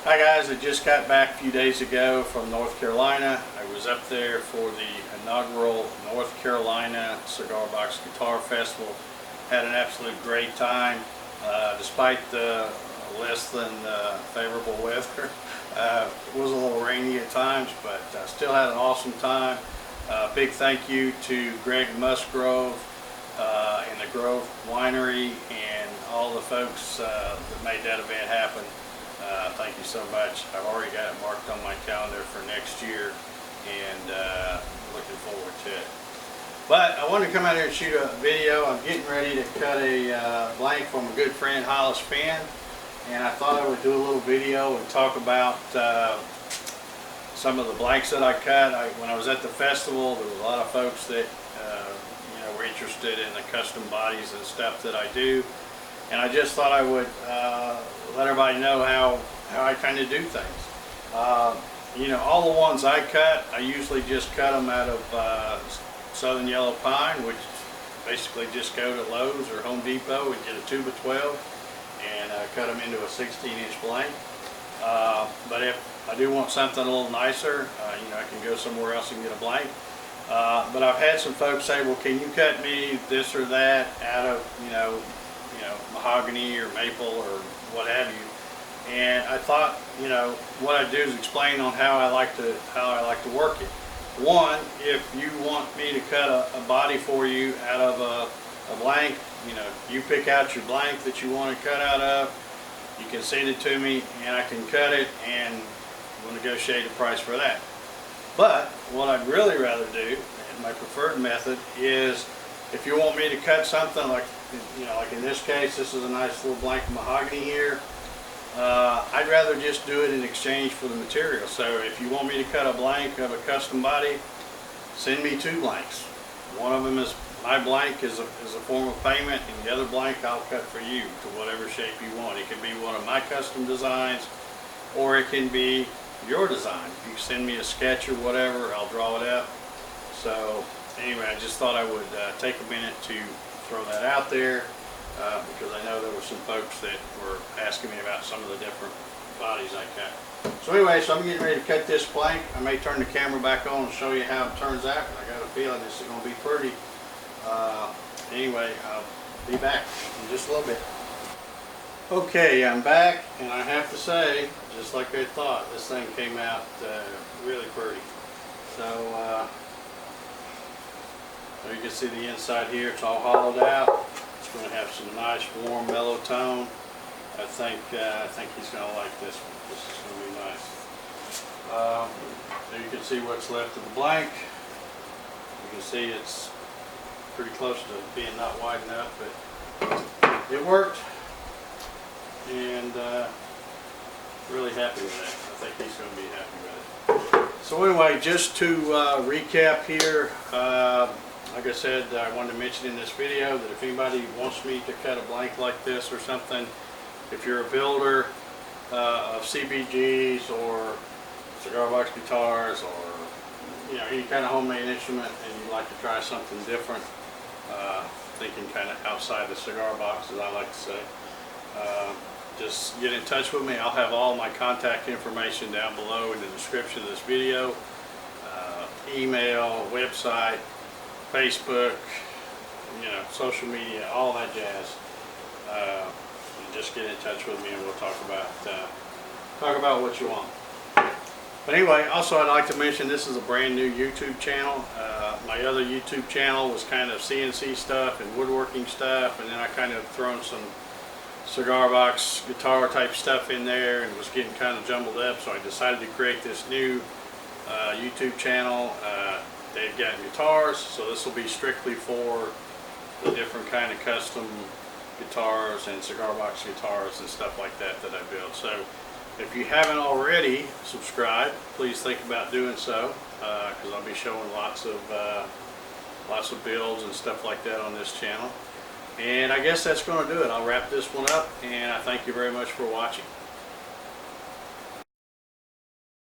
Hi guys, I just got back a few days ago from North Carolina. I was up there for the inaugural North Carolina Cigar Box Guitar Festival. Had an absolute great time despite the less than favorable weather. It was a little rainy at times, but I still had an awesome time. Big thank you to Greg Musgrove and the Grove Winery and all the folks that made that event happen. Thank you so much. I've already got it marked on my calendar for next year and looking forward to it. But I wanted to come out here and shoot a video. I'm getting ready to cut a blank from a good friend, Hollis Finn, and I thought I would do a little video and talk about some of the blanks that I cut. When I was at the festival, there was a lot of folks that were interested in the custom bodies and stuff that I do. And I just thought I would let everybody know how I kind of do things. All the ones I cut, I usually just cut them out of Southern Yellow Pine, which basically just go to Lowe's or Home Depot and get a 2 by 12 and cut them into a 16-inch blank. But if I do want something a little nicer, I can go somewhere else and get a blank. But I've had some folks say, well, can you cut me this or that out of, mahogany or maple or what have you? And I thought, what I'd do is explain on how I like to work it. One, if you want me to cut a body for you out of a blank, you pick out your blank that you want to cut out of. You can send it to me, and I can cut it, and we'll negotiate a price for that. But what I'd really rather do, and my preferred method, is if you want me to cut something like in this case, this is a nice little blank of mahogany here. I'd rather just do it in exchange for the material. So if you want me to cut a blank of a custom body, send me 2 blanks. One of them is my blank is a form of payment, and the other blank I'll cut for you to whatever shape you want. It can be one of my custom designs, or it can be your design. If you send me a sketch or whatever, I'll draw it up. So anyway, I just thought I would take a minute to throw that out there because I know there were some folks that were asking me about some of the different bodies I cut. So anyway, so I'm getting ready to cut this blank. I may turn the camera back on and show you how it turns out. I got a feeling this is going to be pretty. Anyway, I'll be back in just a little bit. Okay, I'm back, and I have to say, just like I thought, this thing came out really pretty. So you can see the inside here, it's all hollowed out. It's going to have some nice, warm, mellow tone. I think he's going to like this one. This is going to be nice. There you can see what's left of the blank. You can see it's pretty close to being not wide enough, but it worked. And really happy with that. I think he's going to be happy with it. So anyway, just to recap here, like I said, I wanted to mention in this video that if anybody wants me to cut a blank like this or something, if you're a builder of CBGs or cigar box guitars or any kind of homemade instrument and you'd like to try something different, thinking kind of outside the cigar box, as I like to say, just get in touch with me. I'll have all my contact information down below in the description of this video. Email, website, Facebook, social media, all that jazz. Just get in touch with me and we'll talk about what you want. But anyway, also I'd like to mention this is a brand new YouTube channel. My other YouTube channel was kind of CNC stuff and woodworking stuff, and then I kind of thrown some cigar box guitar type stuff in there and was getting kind of jumbled up, so I decided to create this new YouTube channel. They've got guitars, so this will be strictly for the different kind of custom guitars and cigar box guitars and stuff like that I build. So if you haven't already subscribed, please think about doing so, because I'll be showing lots of builds and stuff like that on this channel. And I guess that's going to do it. I'll wrap this one up, and I thank you very much for watching.